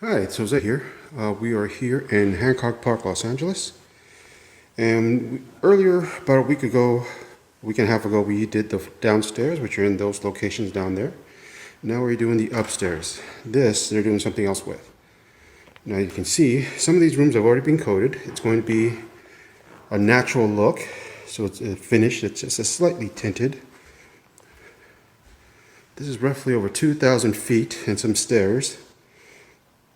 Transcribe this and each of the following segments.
Hi, it's Jose here. We are here in Hancock Park, Los Angeles. And earlier, about a week and a half ago, we did the downstairs, which are in those locations down there. Now we're doing the upstairs. This, they're doing something else with. Now you can see, some of these rooms have already been coated. It's going to be a natural look. So it's finished, it's just slightly tinted. This is roughly over 2,000 feet and some stairs.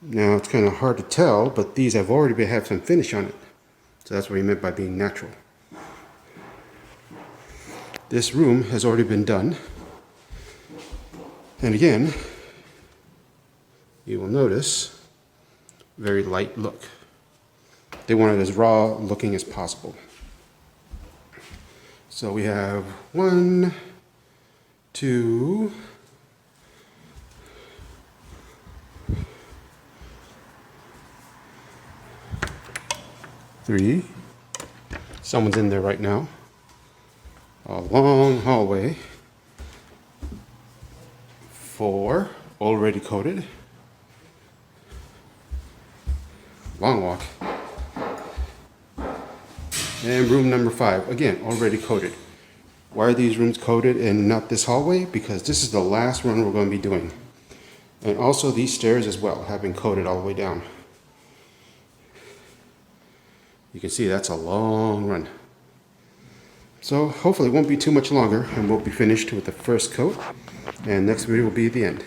Now it's kind of hard to tell, but these have already have some finish on it. So that's what he meant by being natural. This room has already been done. And again, you will notice, very light look. They want it as raw looking as possible. So we have 1, 2, 3. Someone's in there right now. A long hallway. 4, already coated. Long walk. And room number 5, again, already coated. Why are these rooms coated and not this hallway? Because this is the last run we're going to be doing. And also these stairs as well have been coated all the way down. You can see that's a long run. So hopefully it won't be too much longer and we'll be finished with the first coat. And next video will be the end.